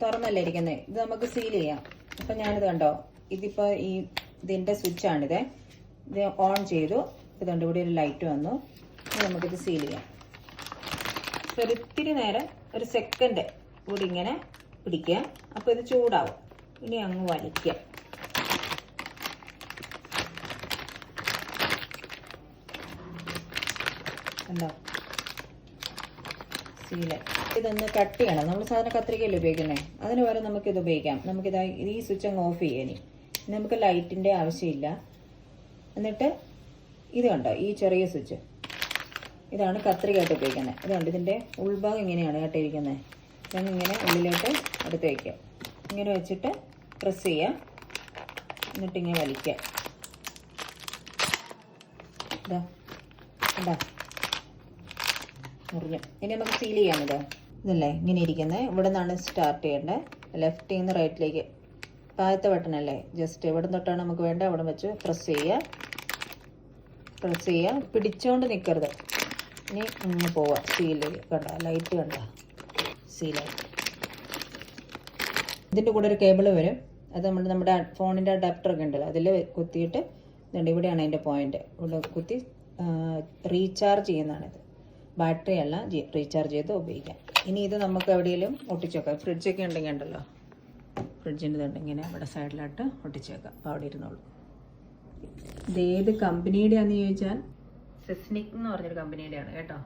തുറന്നല്ലേ ഇരിക്കുന്നത്. ഇത് നമുക്ക് സീൽ ചെയ്യാം. അപ്പം ഞാനിത് കണ്ടോ, ഇതിപ്പോൾ ഇതിൻ്റെ സ്വിച്ചാണിത്. ഇത് ഓൺ ചെയ്തു. ഇതുകൊണ്ട് ഇവിടെ ഒരു ലൈറ്റ് വന്നു. ഇനി നമുക്കിത് സീൽ ചെയ്യാം. ഒരിത്തിരി നേരം, ഒരു സെക്കൻഡ് കൂടി ഇങ്ങനെ പിടിക്കുക. അപ്പോൾ ഇത് ചൂടാവും. ഇനി അങ്ങ് വലിക്കുക. കണ്ടോ, സീല്. ഇതൊന്ന് കട്ട് ചെയ്യണം. നമ്മൾ സാധാരണ കത്രികയല്ലേ ഉപയോഗിക്കുന്നത്, അതിന് പകരം നമുക്കിത് ഉപയോഗിക്കാം. നമുക്കിത് ഈ സ്വിച്ച് അങ്ങ് ഓഫ് ചെയ്യാം. ഇനി നമുക്ക് ലൈറ്റിൻ്റെ ആവശ്യമില്ല. എന്നിട്ട് ഇത് കണ്ടോ, ഈ ചെറിയ സ്വിച്ച്, ഇതാണ് കത്രികയായിട്ട് ഉപയോഗിക്കുന്നത്. ഇതുണ്ട്, ഇതിൻ്റെ ഉൾഭാഗം ഇങ്ങനെയാണ് കേട്ടിരിക്കുന്നത്. ഇങ്ങനെ ഉള്ളിലോട്ട് എടുത്ത് വയ്ക്കുക. ഇങ്ങനെ വെച്ചിട്ട് പ്രസ് ചെയ്യുക. എന്നിട്ട് ഇങ്ങനെ വലിക്കുക. ഇതാ കണ്ടോ, മുറിഞ്ഞു. ഇനി നമുക്ക് സീൽ ചെയ്യാം. ഇതല്ലേ ഇങ്ങനെ ഇരിക്കുന്നത്. ഇവിടെ നിന്നാണ് സ്റ്റാർട്ട് ചെയ്യേണ്ടത്. ലെഫ്റ്റിൽ നിന്ന് റൈറ്റിലേക്ക്. താഴത്തെ ബട്ടണല്ലേ, ജസ്റ്റ് ഇവിടെ തൊട്ടാണ് നമുക്ക് വേണ്ട. അവിടെ വെച്ച് പ്രസ് ചെയ്യുക. പിടിച്ചോണ്ട് നിൽക്കരുത്. ഇനി അങ്ങ് പോവുക. സീല് കണ്ട, ലൈറ്റ് കണ്ട, സീലായി. ഇതിൻ്റെ കൂടെ ഒരു കേബിൾ വരും. അത് നമ്മുടെ ഫോണിൻ്റെ അഡാപ്റ്ററൊക്കെ ഉണ്ടല്ലോ, അതിൽ കുത്തിയിട്ട് ഇതുണ്ട്. ഇവിടെയാണ് അതിൻ്റെ പോയിന്റ്. ഇവിടെ കുത്തി റീചാർജ് ചെയ്യുന്നതാണിത്. ബാറ്ററി അല്ല, റീചാർജ് ചെയ്ത് ഉപയോഗിക്കാം. ഇനി ഇത് നമുക്ക് എവിടെയെങ്കിലും ഒട്ടിച്ചേക്കാം. ഫ്രിഡ്ജൊക്കെ ഉണ്ടെങ്കിൽ ഉണ്ടല്ലോ, ഫ്രിഡ്ജിൻ്റെ ഇതുണ്ട്, ഇങ്ങനെ ഇവിടെ സൈഡിലായിട്ട് ഒട്ടിച്ചേക്കാം. അപ്പോൾ അവിടെ ഇരുന്നോളൂ. ഇത് ഏത് കമ്പനിയുടെ ആണെന്ന് ചോദിച്ചാൽ സെസ്നിക് എന്ന് പറഞ്ഞൊരു കമ്പനിയുടെയാണ് കേട്ടോ.